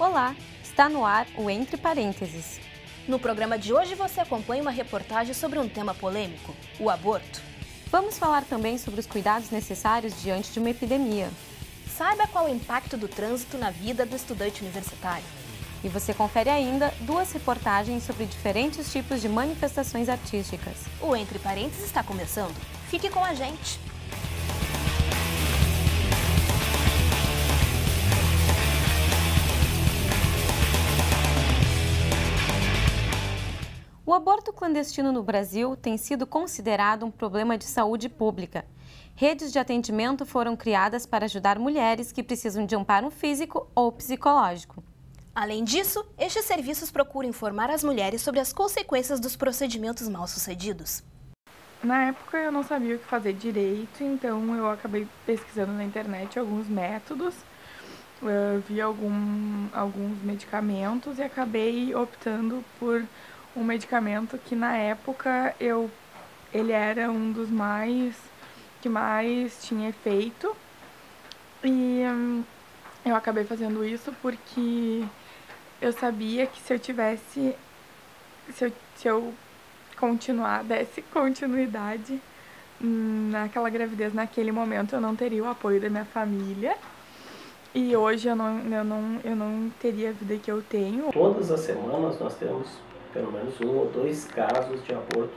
Olá, está no ar o Entre Parênteses. No programa de hoje você acompanha uma reportagem sobre um tema polêmico, o aborto. Vamos falar também sobre os cuidados necessários diante de uma epidemia. Saiba qual o impacto do trânsito na vida do estudante universitário. E você confere ainda 2 reportagens sobre diferentes tipos de manifestações artísticas. O Entre Parênteses está começando. Fique com a gente! O aborto clandestino no Brasil tem sido considerado um problema de saúde pública. Redes de atendimento foram criadas para ajudar mulheres que precisam de amparo físico ou psicológico. Além disso, estes serviços procuram informar as mulheres sobre as consequências dos procedimentos mal-sucedidos. Na época eu não sabia o que fazer direito, então eu acabei pesquisando na internet alguns métodos, vi alguns medicamentos e acabei optando por um medicamento que na época ele era um dos que mais tinha efeito, e eu acabei fazendo isso porque eu sabia que se eu desse continuidade naquela gravidez, naquele momento, eu não teria o apoio da minha família. E hoje eu não teria a vida que eu tenho. Todas as semanas nós temos pelo menos 1 ou 2 casos de aborto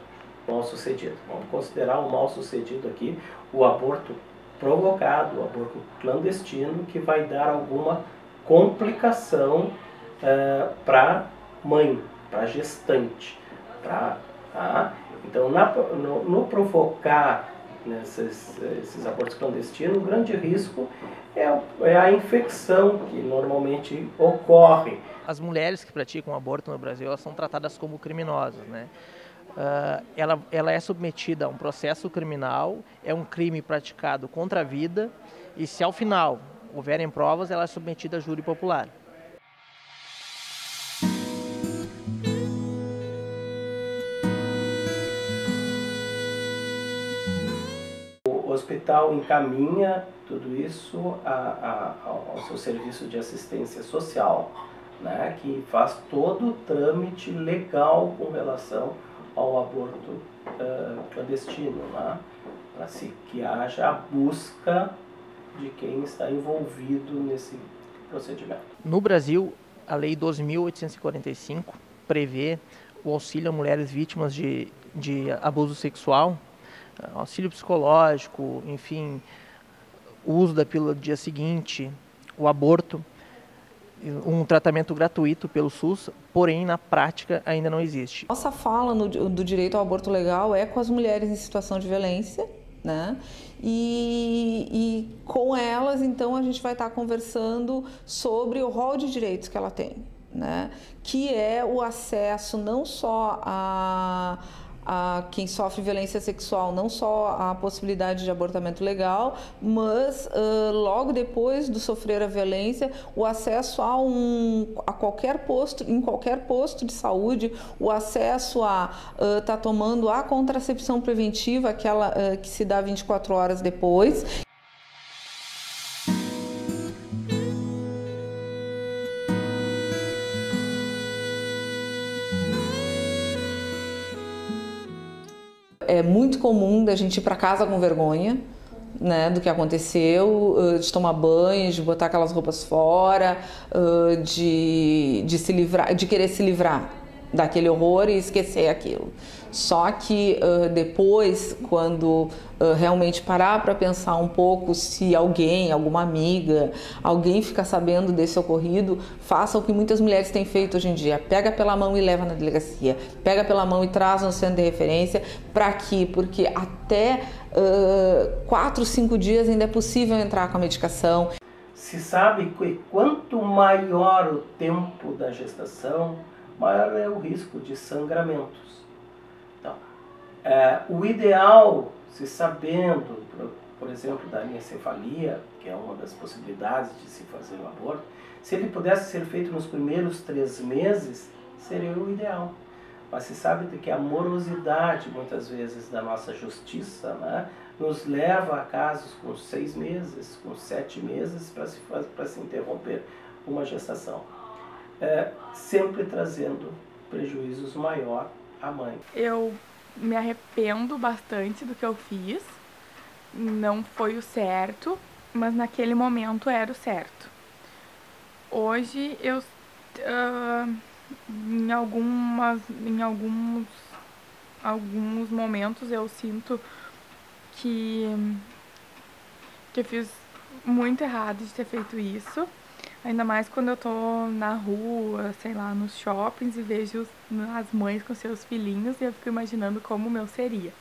mal sucedido. Vamos considerar o mal sucedido aqui o aborto provocado, o aborto clandestino, que vai dar alguma complicação para a mãe, para a gestante. Então, no provocar esses abortos clandestinos, o grande risco é a infecção que normalmente ocorre. As mulheres que praticam aborto no Brasil, elas são tratadas como criminosas, né? Ela é submetida a um processo criminal, é um crime praticado contra a vida, e se ao final houverem provas, ela é submetida a júri popular. O hospital encaminha tudo isso ao seu serviço de assistência social, né, que faz todo o trâmite legal com relação ao aborto clandestino, né, para que haja a busca de quem está envolvido nesse procedimento. No Brasil, a Lei 12.845 prevê o auxílio a mulheres vítimas de abuso sexual, auxílio psicológico, enfim, o uso da pílula do dia seguinte, o aborto, um tratamento gratuito pelo SUS, porém na prática ainda não existe. Nossa fala do direito ao aborto legal é com as mulheres em situação de violência, né? E com elas, então, a gente vai estar conversando sobre o rol de direitos que ela tem, né? Que é o acesso não só a quem sofre violência sexual, não só a possibilidade de abortamento legal, mas logo depois de sofrer a violência, o acesso a qualquer posto, em qualquer posto de saúde, o acesso a estar tomando a contracepção preventiva, aquela que se dá 24 horas depois. É muito comum da gente ir para casa com vergonha, né, do que aconteceu, de tomar banho, de botar aquelas roupas fora, de se livrar, de querer se livrar daquele horror e esquecer aquilo. Só que depois, quando realmente parar para pensar um pouco, se alguém, alguma amiga, alguém fica sabendo desse ocorrido, faça o que muitas mulheres têm feito hoje em dia. Pega pela mão e leva na delegacia. Pega pela mão e traz no centro de referência. Para quê? Porque até 4, 5 dias ainda é possível entrar com a medicação. Se sabe que quanto maior o tempo da gestação, maior é o risco de sangramentos. Então, o ideal, se sabendo, por exemplo, da anencefalia, que é uma das possibilidades de se fazer o aborto, se ele pudesse ser feito nos primeiros 3 meses, seria o ideal. Mas se sabe que a morosidade, muitas vezes, da nossa justiça, né, nos leva a casos com 6 meses, com 7 meses, para se interromper uma gestação. sempre trazendo prejuízos maior à mãe. Eu me arrependo bastante do que eu fiz, não foi o certo, mas naquele momento era o certo. Hoje eu, em alguns momentos eu sinto que eu fiz muito errado de ter feito isso, ainda mais quando eu tô na rua, sei lá, nos shoppings e vejo as mães com seus filhinhos e eu fico imaginando como o meu seria.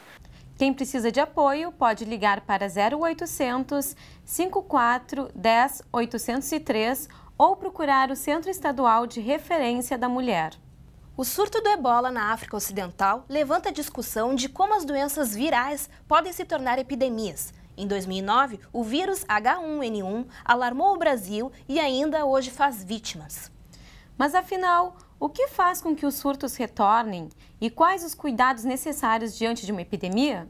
Quem precisa de apoio pode ligar para 0800 54 10 803 ou procurar o Centro Estadual de Referência da Mulher. O surto do ebola na África Ocidental levanta a discussão de como as doenças virais podem se tornar epidemias. Em 2009, o vírus H1N1 alarmou o Brasil e ainda hoje faz vítimas. Mas afinal, o que faz com que os surtos retornem e quais os cuidados necessários diante de uma epidemia?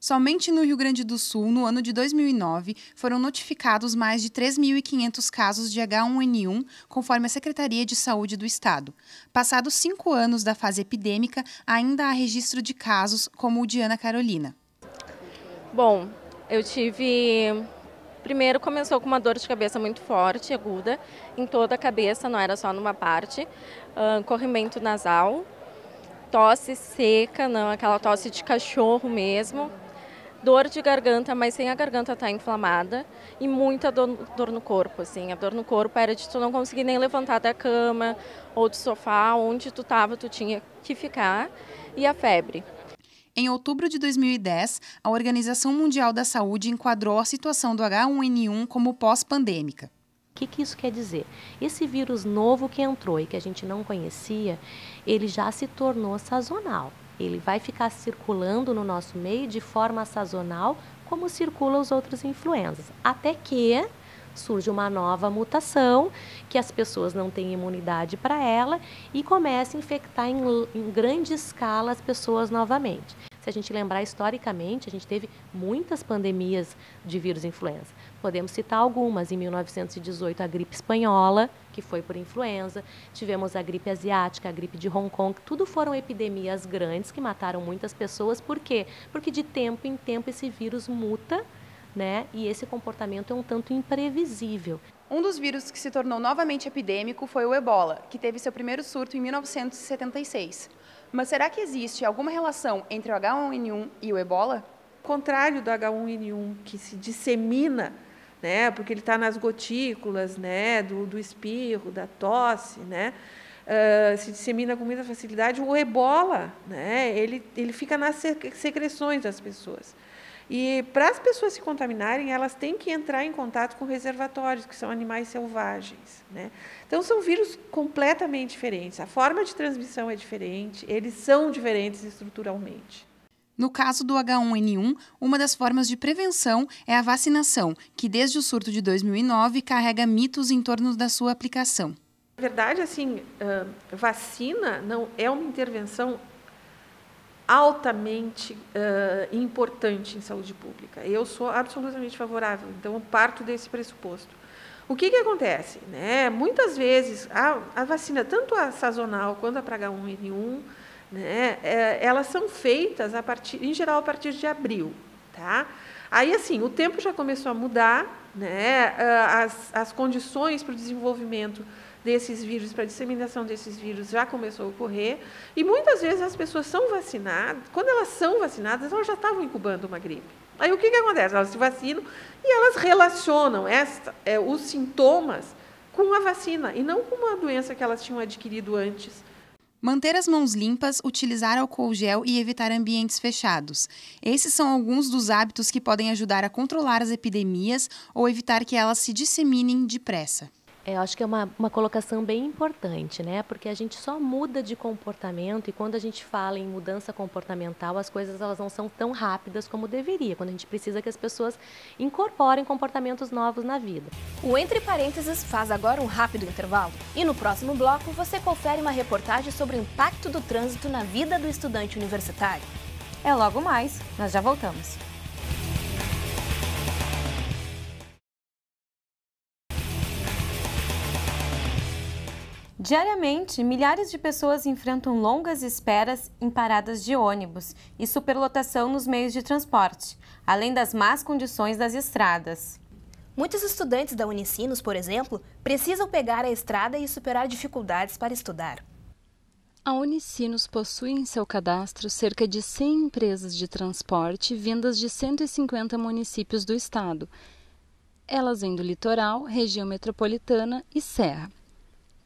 Somente no Rio Grande do Sul, no ano de 2009, foram notificados mais de 3.500 casos de H1N1, conforme a Secretaria de Saúde do Estado. Passados 5 anos da fase epidêmica, ainda há registro de casos como o de Ana Carolina. Bom, eu tive... Primeiro começou com uma dor de cabeça muito forte, aguda, em toda a cabeça, não era só numa parte, corrimento nasal, tosse seca, não, aquela tosse de cachorro mesmo, dor de garganta, mas sem a garganta estar inflamada, e muita dor no corpo, assim. A dor no corpo era de tu não conseguir nem levantar da cama ou do sofá, onde tu estava, tu tinha que ficar, e a febre. Em outubro de 2010, a Organização Mundial da Saúde enquadrou a situação do H1N1 como pós-pandêmica. O que isso quer dizer? Esse vírus novo que entrou e que a gente não conhecia, ele já se tornou sazonal. Ele vai ficar circulando no nosso meio de forma sazonal, como circulam os outros influenzas. Até que surge uma nova mutação, que as pessoas não têm imunidade para ela e começa a infectar em grande escala as pessoas novamente. Se a gente lembrar historicamente, a gente teve muitas pandemias de vírus influenza. Podemos citar algumas. Em 1918, a gripe espanhola, que foi por influenza. Tivemos a gripe asiática, a gripe de Hong Kong. Tudo foram epidemias grandes que mataram muitas pessoas. Por quê? Porque de tempo em tempo esse vírus muta, né? E esse comportamento é um tanto imprevisível. Um dos vírus que se tornou novamente epidêmico foi o ebola, que teve seu primeiro surto em 1976. Mas será que existe alguma relação entre o H1N1 e o ebola? Ao contrário do H1N1, que se dissemina, né, porque ele está nas gotículas, né, do espirro, da tosse, né, se dissemina com muita facilidade, o ebola, né, ele fica nas secreções das pessoas. E para as pessoas se contaminarem, elas têm que entrar em contato com reservatórios, que são animais selvagens, né? Então, são vírus completamente diferentes. A forma de transmissão é diferente, eles são diferentes estruturalmente. No caso do H1N1, uma das formas de prevenção é a vacinação, que desde o surto de 2009 carrega mitos em torno da sua aplicação. Na verdade, assim, vacina não é uma intervenção altamente importante em saúde pública. Eu sou absolutamente favorável, então eu parto desse pressuposto. O que acontece? Né? Muitas vezes, a vacina, tanto a sazonal quanto a para H1N1, né, elas são feitas, em geral, a partir de abril. Tá? Aí, assim, o tempo já começou a mudar, né? As condições para o desenvolvimento desses vírus, para a disseminação desses vírus já começou a ocorrer, e muitas vezes as pessoas são vacinadas, quando elas são vacinadas, elas já estavam incubando uma gripe. Aí o que acontece? Elas se vacinam e elas relacionam os sintomas com a vacina, e não com uma doença que elas tinham adquirido antes. Manter as mãos limpas, utilizar álcool gel e evitar ambientes fechados. Esses são alguns dos hábitos que podem ajudar a controlar as epidemias ou evitar que elas se disseminem depressa. Eu acho que é uma colocação bem importante, né? Porque a gente só muda de comportamento e quando a gente fala em mudança comportamental, as coisas elas não são tão rápidas como deveria, quando a gente precisa que as pessoas incorporem comportamentos novos na vida. O Entre Parênteses faz agora um rápido intervalo e no próximo bloco você confere uma reportagem sobre o impacto do trânsito na vida do estudante universitário. É logo mais, nós já voltamos. Diariamente, milhares de pessoas enfrentam longas esperas em paradas de ônibus e superlotação nos meios de transporte, além das más condições das estradas. Muitos estudantes da Unicinos, por exemplo, precisam pegar a estrada e superar dificuldades para estudar. A Unicinos possui em seu cadastro cerca de 100 empresas de transporte vindas de 150 municípios do estado. Elas vêm do litoral, região metropolitana e serra.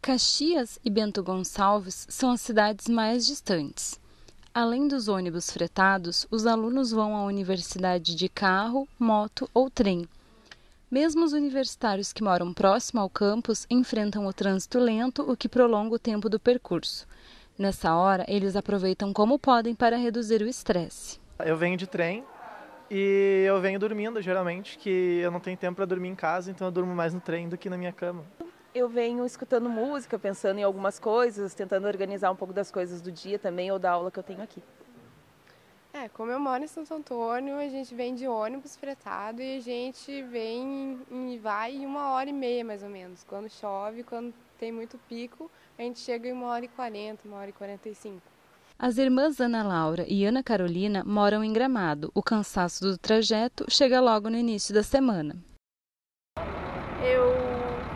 Caxias e Bento Gonçalves são as cidades mais distantes. Além dos ônibus fretados, os alunos vão à universidade de carro, moto ou trem. Mesmo os universitários que moram próximo ao campus enfrentam o trânsito lento, o que prolonga o tempo do percurso. Nessa hora, eles aproveitam como podem para reduzir o estresse. Eu venho de trem e eu venho dormindo, geralmente, que eu não tenho tempo para dormir em casa, então eu durmo mais no trem do que na minha cama. Eu venho escutando música, pensando em algumas coisas, tentando organizar um pouco das coisas do dia também ou da aula que eu tenho aqui. Como eu moro em Santo Antônio, a gente vem de ônibus fretado e a gente vem e vai em 1h30 mais ou menos. Quando chove, quando tem muito pico, a gente chega em 1h40, 1h45. As irmãs Ana Laura e Ana Carolina moram em Gramado. O cansaço do trajeto chega logo no início da semana. Eu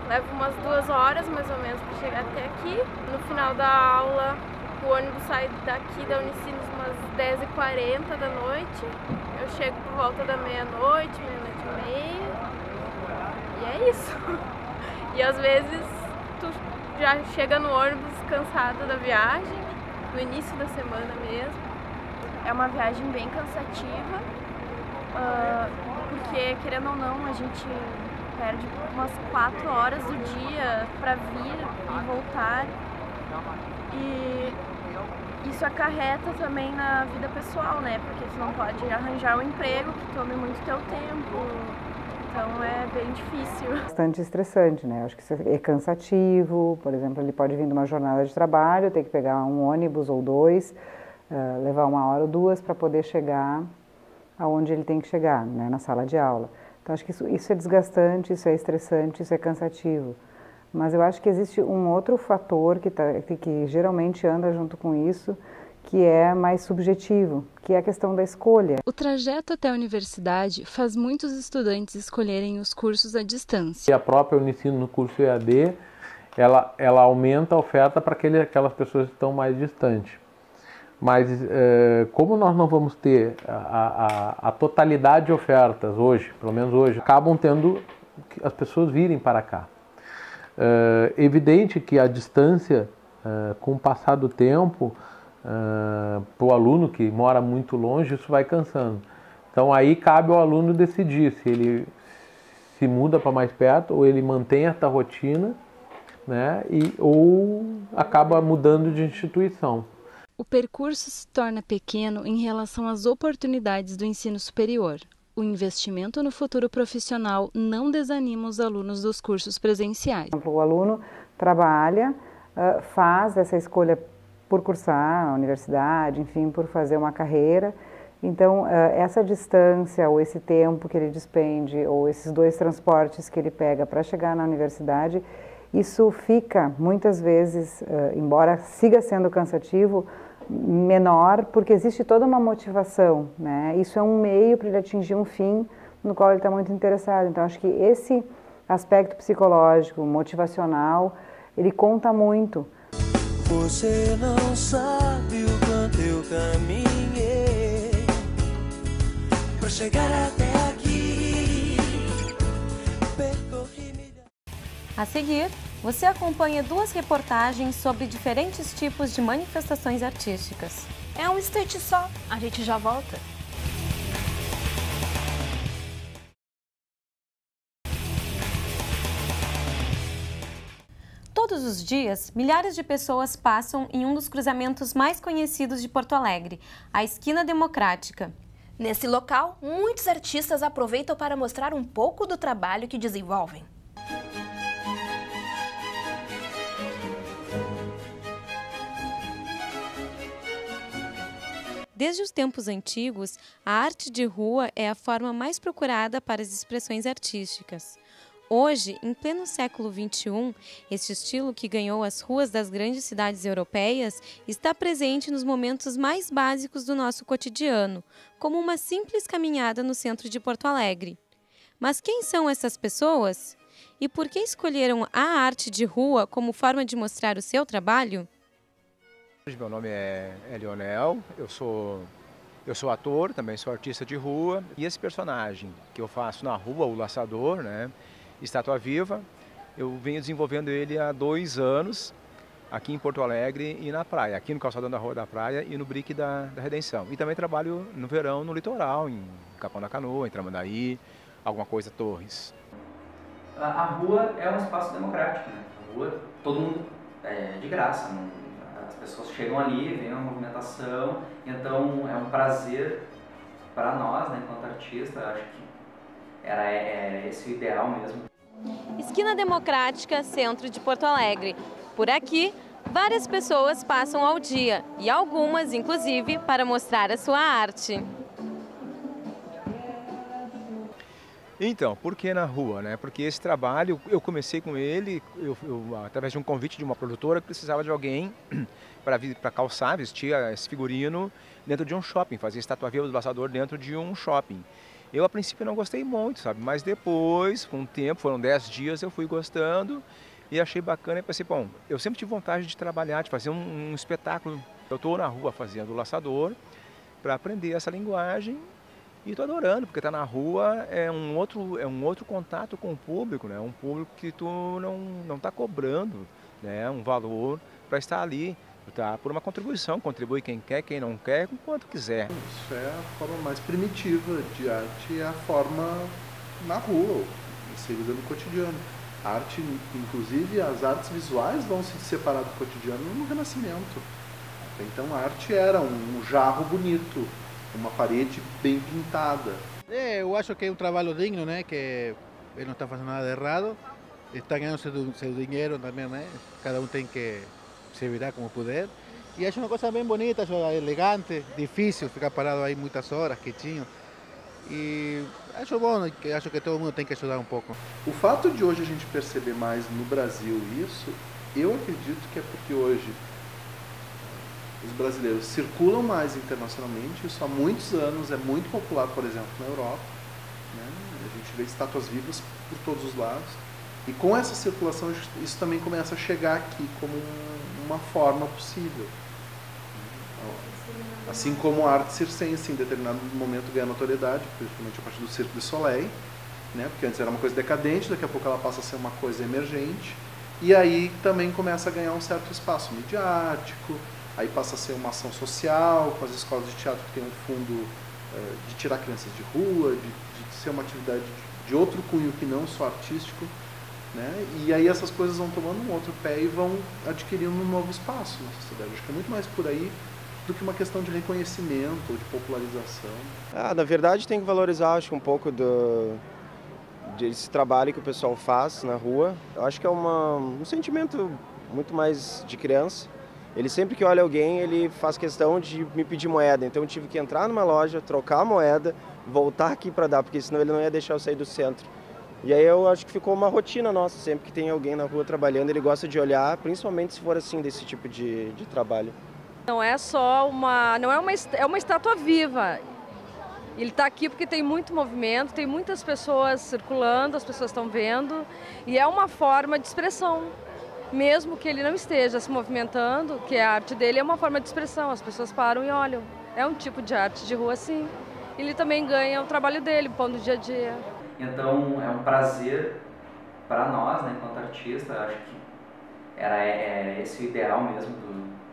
levo umas 2 horas mais ou menos para chegar até aqui. No final da aula, o ônibus sai daqui da Unicinos umas 10h40 da noite. Eu chego por volta da meia-noite, meia-noite e meia. E é isso. E às vezes tu já chega no ônibus cansada da viagem, no início da semana mesmo. É uma viagem bem cansativa, porque querendo ou não a gente perde umas 4 horas do dia para vir e voltar. E isso acarreta também na vida pessoal, né? Porque tu não pode arranjar um emprego que tome muito teu tempo. Então é bem difícil. Bastante estressante, né? Acho que isso é cansativo. Por exemplo, ele pode vir de uma jornada de trabalho, ter que pegar um ônibus ou 2, levar 1 hora ou 2 para poder chegar aonde ele tem que chegar, né? Na sala de aula. Então acho que isso é desgastante, isso é estressante, isso é cansativo. Mas eu acho que existe um outro fator que geralmente anda junto com isso, que é mais subjetivo, que é a questão da escolha. O trajeto até a universidade faz muitos estudantes escolherem os cursos à distância. E a própria Unicinos no curso EAD, ela aumenta a oferta para aquelas pessoas que estão mais distantes. Mas como nós não vamos ter a totalidade de ofertas hoje, pelo menos hoje, acabam tendo as pessoas virem para cá. Evidente que a distância, com o passar do tempo, para o aluno que mora muito longe, isso vai cansando. Então aí cabe ao aluno decidir se ele se muda para mais perto ou ele mantém essa rotina, né, ou acaba mudando de instituição. O percurso se torna pequeno em relação às oportunidades do ensino superior. O investimento no futuro profissional não desanima os alunos dos cursos presenciais. O aluno trabalha, faz essa escolha por cursar a universidade, enfim, por fazer uma carreira. Então, essa distância ou esse tempo que ele despende ou esses 2 transportes que ele pega para chegar na universidade, isso fica, muitas vezes, embora siga sendo cansativo, menor, porque existe toda uma motivação, né? Isso é um meio para ele atingir um fim no qual ele está muito interessado. Então, acho que esse aspecto psicológico, motivacional, ele conta muito. Você não sabe o quanto eu caminhei para chegar até aqui. A seguir, você acompanha 2 reportagens sobre diferentes tipos de manifestações artísticas. É um instante só, a gente já volta. Todos os dias, milhares de pessoas passam em um dos cruzamentos mais conhecidos de Porto Alegre, a Esquina Democrática. Nesse local, muitos artistas aproveitam para mostrar um pouco do trabalho que desenvolvem. Desde os tempos antigos, a arte de rua é a forma mais procurada para as expressões artísticas. Hoje, em pleno século XXI, este estilo que ganhou as ruas das grandes cidades europeias está presente nos momentos mais básicos do nosso cotidiano, como uma simples caminhada no centro de Porto Alegre. Mas quem são essas pessoas? E por que escolheram a arte de rua como forma de mostrar o seu trabalho? Meu nome é Leonel, eu sou ator, também sou artista de rua. E esse personagem que eu faço na rua, o Laçador, né, estátua viva, eu venho desenvolvendo ele há 2 anos, aqui em Porto Alegre e na praia, aqui no calçadão da Rua da Praia e no Brick da Redenção. E também trabalho no verão no litoral, em Capão da Canoa, em Tramandaí, alguma coisa Torres. A rua é um espaço democrático, né? A rua, todo mundo é de graça, não? As pessoas chegam ali, vêm uma movimentação, então é um prazer para nós, né, enquanto artista, acho que era esse o ideal mesmo. Esquina Democrática, centro de Porto Alegre. Por aqui, várias pessoas passam ao dia e algumas, inclusive, para mostrar a sua arte. Então, por que na rua, né? Porque esse trabalho, eu comecei com ele através de um convite de uma produtora que precisava de alguém para calçar, vestir esse figurino dentro de um shopping, fazer estátua viva do Laçador dentro de um shopping. Eu, a princípio, não gostei muito, sabe? Mas depois, com o tempo, foram 10 dias, eu fui gostando e achei bacana e pensei, bom, eu sempre tive vontade de trabalhar, de fazer um espetáculo. Eu estou na rua fazendo o Laçador para aprender essa linguagem. E estou adorando, porque estar na rua é um outro contato com o público, né? Um público que tu não está cobrando, né? Um valor para estar ali, tá? Por uma contribuição, contribui quem quer, quem não quer, com quanto quiser. Isso é a forma mais primitiva de arte, é a forma na rua, inserida no cotidiano. A arte, inclusive as artes visuais vão se separar do cotidiano no Renascimento. Então a arte era um jarro bonito, uma parede bem pintada. Eu acho que é um trabalho digno, né? Que ele não está fazendo nada de errado, está ganhando seu dinheiro também, né? Cada um tem que se virar como puder. E acho uma coisa bem bonita, acho elegante, difícil ficar parado aí muitas horas, quietinho. E acho bom, acho que todo mundo tem que ajudar um pouco. O fato de hoje a gente perceber mais no Brasil isso, eu acredito que é porque hoje os brasileiros circulam mais internacionalmente, isso há muitos anos é muito popular, por exemplo, na Europa, né? A gente vê estátuas vivas por todos os lados, e com essa circulação isso também começa a chegar aqui como uma forma possível. Assim como a arte circense em determinado momento ganha notoriedade, principalmente a partir do Cirque du Soleil, né? Porque antes era uma coisa decadente, daqui a pouco ela passa a ser uma coisa emergente, e aí também começa a ganhar um certo espaço midiático. Aí passa a ser uma ação social, com as escolas de teatro que tem um fundo de tirar crianças de rua, de ser uma atividade de outro cunho que não só artístico, né? E aí essas coisas vão tomando um outro pé e vão adquirindo um novo espaço na sociedade. Acho que é muito mais por aí do que uma questão de reconhecimento ou de popularização. Na verdade tem que valorizar, acho que um pouco desse trabalho que o pessoal faz na rua. Eu acho que é um sentimento muito mais de criança. Ele sempre que olha alguém, ele faz questão de me pedir moeda. Então eu tive que entrar numa loja, trocar a moeda, voltar aqui para dar, porque senão ele não ia deixar eu sair do centro. E aí eu acho que ficou uma rotina nossa, sempre que tem alguém na rua trabalhando, ele gosta de olhar, principalmente se for assim, desse tipo de trabalho. Não é só é uma estátua viva. Ele está aqui porque tem muito movimento, tem muitas pessoas circulando, as pessoas estão vendo, e é uma forma de expressão. Mesmo que ele não esteja se movimentando, que a arte dele é uma forma de expressão, as pessoas param e olham. É um tipo de arte de rua, sim. Ele também ganha o trabalho dele, o pão do dia a dia. Então é um prazer para nós, né, enquanto artista, acho que era esse o ideal mesmo,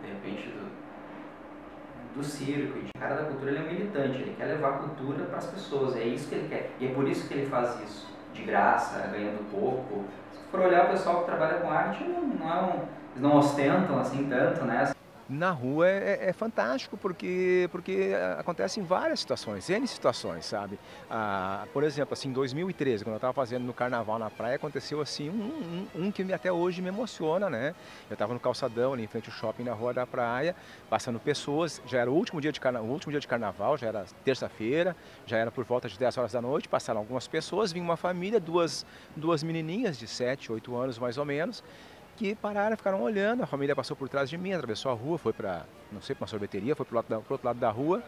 de repente, do circo. O cara da cultura, ele é um militante, ele quer levar a cultura para as pessoas, é isso que ele quer. E é por isso que ele faz isso, de graça, ganhando pouco. Se for olhar o pessoal que trabalha com arte, eles não ostentam assim tanto, né? na rua é fantástico, porque acontecem várias situações, N situações, sabe? Por exemplo, assim, em 2013, quando eu estava fazendo no carnaval na praia, aconteceu assim um que até hoje me emociona, né? Eu estava no calçadão, ali em frente ao shopping, na rua da praia, passando pessoas, já era o último dia de carnaval, já era terça-feira, já era por volta de 10 horas da noite, passaram algumas pessoas, vinha uma família, duas menininhas de 7, 8 anos mais ou menos, que pararam, ficaram olhando, a família passou por trás de mim, atravessou a rua, foi para, não sei, para uma sorveteria, foi para o outro lado da rua.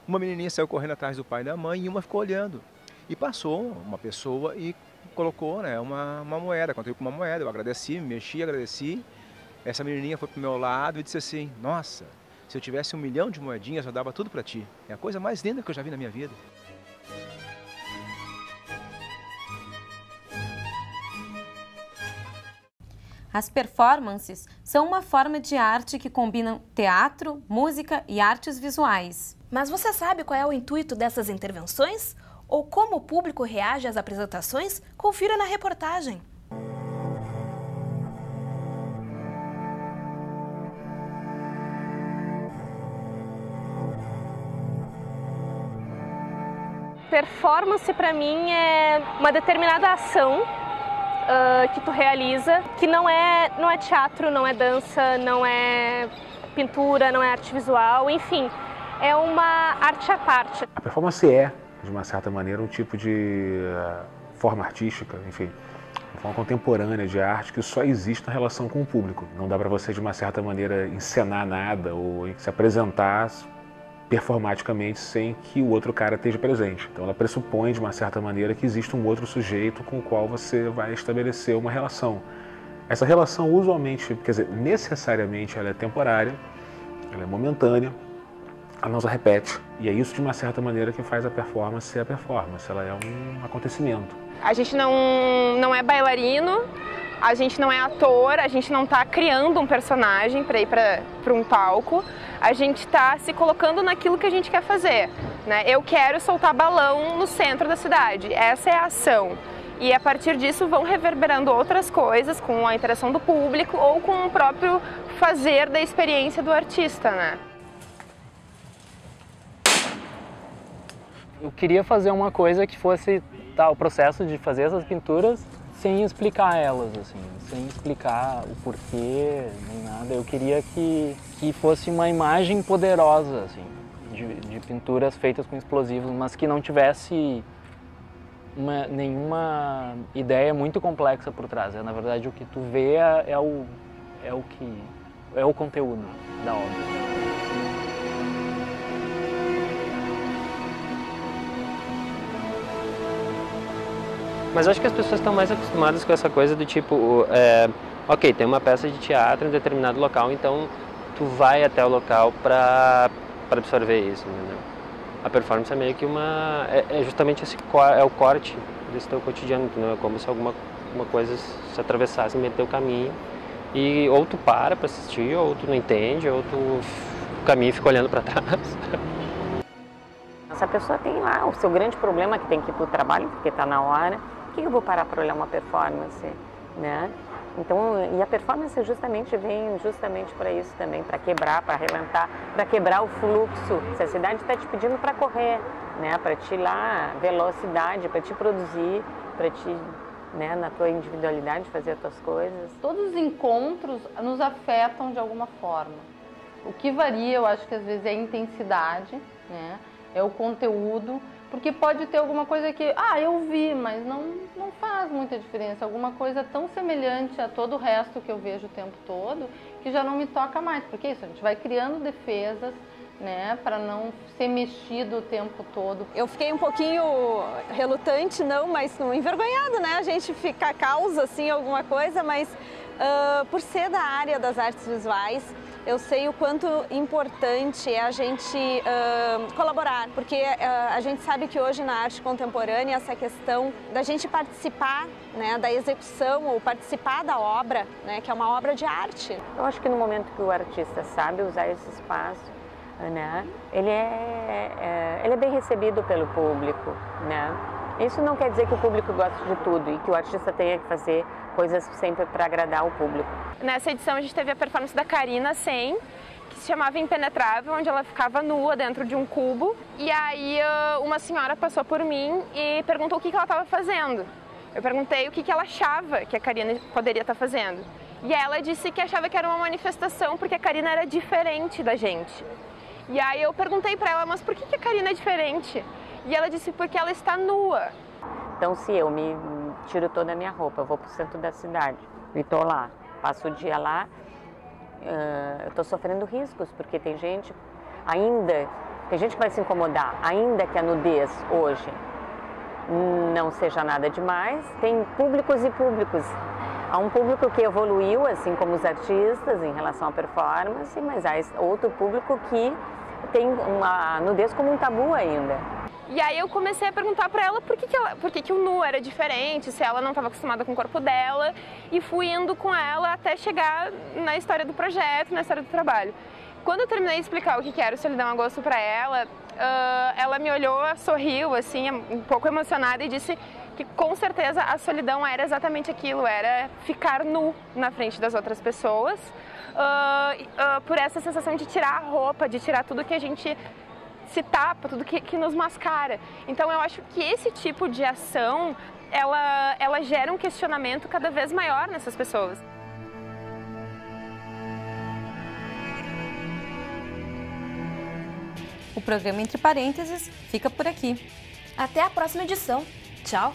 Uma menininha saiu correndo atrás do pai e da mãe e uma ficou olhando. E passou uma pessoa e colocou, né, uma moeda, contribuiu com uma moeda, eu agradeci, me mexi, agradeci. Essa menininha foi para o meu lado e disse assim, nossa, se eu tivesse 1 milhão de moedinhas eu dava tudo para ti. É a coisa mais linda que eu já vi na minha vida. As performances são uma forma de arte que combinam teatro, música e artes visuais. Mas você sabe qual é o intuito dessas intervenções? Ou como o público reage às apresentações? Confira na reportagem. Performance para mim é uma determinada ação que tu realiza, que não é teatro, não é dança, não é pintura, não é arte visual, enfim, é uma arte à parte. A performance é, de uma certa maneira, um tipo de forma artística, enfim, uma forma contemporânea de arte que só existe na relação com o público. Não dá para você, de uma certa maneira, encenar nada ou se apresentar performaticamente sem que o outro cara esteja presente. Então ela pressupõe, de uma certa maneira, que existe um outro sujeito com o qual você vai estabelecer uma relação. Essa relação usualmente, quer dizer, necessariamente ela é temporária, ela é momentânea, ela não se repete. E é isso, de uma certa maneira, que faz a performance ser a performance. Ela é um acontecimento. A gente não é bailarino, a gente não é ator, a gente não está criando um personagem para ir para um palco, a gente está se colocando naquilo que a gente quer fazer, né? Eu quero soltar balão no centro da cidade, essa é a ação. E a partir disso vão reverberando outras coisas com a interação do público ou com o próprio fazer da experiência do artista, né? Eu queria fazer uma coisa que fosse o processo de fazer essas pinturas sem explicar elas, assim, sem explicar o porquê, nem nada. Eu queria que fosse uma imagem poderosa, assim, de pinturas feitas com explosivos, mas que não tivesse nenhuma ideia muito complexa por trás. Na verdade, o que tu vê é o conteúdo da obra. Mas eu acho que as pessoas estão mais acostumadas com essa coisa do tipo, ok, tem uma peça de teatro em determinado local, então tu vai até o local para absorver isso, entendeu? A performance é meio que é justamente o corte desse teu cotidiano, entendeu? É como se alguma coisa se atravessasse no meio do teu caminho e ou tu para assistir, ou tu não entende, ou tu caminha e fica olhando para trás. Essa pessoa tem lá o seu grande problema, que tem que ir para o trabalho, porque está na hora. Por que eu vou parar para olhar uma performance, né? Então, e a performance vem justamente para isso também, para quebrar, para relentar, para quebrar o fluxo. Se a cidade está te pedindo para correr, né, para te ir lá, velocidade, para te produzir, para te, né, na tua individualidade fazer as tuas coisas. Todos os encontros nos afetam de alguma forma. O que varia, eu acho que às vezes é a intensidade, né? É o conteúdo, porque pode ter alguma coisa que, eu vi, mas não faz muita diferença. Alguma coisa tão semelhante a todo o resto que eu vejo o tempo todo, que já não me toca mais. Porque isso, a gente vai criando defesas, né, para não ser mexido o tempo todo. Eu fiquei um pouquinho relutante, mas envergonhada, né? A gente fica causa, assim, alguma coisa, mas por ser da área das artes visuais, eu sei o quanto importante é a gente colaborar, porque a gente sabe que hoje na arte contemporânea essa questão da gente participar, né, da execução ou participar da obra, né, que é uma obra de arte. Eu acho que no momento que o artista sabe usar esse espaço, né, ele é bem recebido pelo público, né? Isso não quer dizer que o público goste de tudo e que o artista tenha que fazer coisas sempre para agradar o público. Nessa edição a gente teve a performance da Karina 100, que se chamava Impenetrável, onde ela ficava nua dentro de um cubo. E aí uma senhora passou por mim e perguntou o que ela estava fazendo. Eu perguntei o que ela achava que a Karina poderia estar fazendo. E ela disse que achava que era uma manifestação porque a Karina era diferente da gente. E aí eu perguntei para ela, mas por que a Karina é diferente? E ela disse, porque ela está nua. Então, se eu me tiro toda a minha roupa, eu vou para o centro da cidade e estou lá, passo o dia lá, eu estou sofrendo riscos, porque tem gente que vai se incomodar, ainda que a nudez hoje não seja nada demais, tem públicos e públicos. Há um público que evoluiu, assim como os artistas, em relação à performance, mas há outro público que tem a nudez como um tabu ainda. E aí eu comecei a perguntar para ela por que o nu era diferente, se ela não estava acostumada com o corpo dela, e fui indo com ela até chegar na história do projeto, na história do trabalho. Quando eu terminei de explicar o que era o Solidão a Gosto para ela, ela me olhou, sorriu, assim, um pouco emocionada e disse que com certeza a solidão era exatamente aquilo, era ficar nu na frente das outras pessoas, por essa sensação de tirar a roupa, de tirar tudo que a gente se tapa, tudo que nos mascara. Então eu acho que esse tipo de ação, ela gera um questionamento cada vez maior nessas pessoas. O programa Entre Parênteses fica por aqui. Até a próxima edição. Tchau!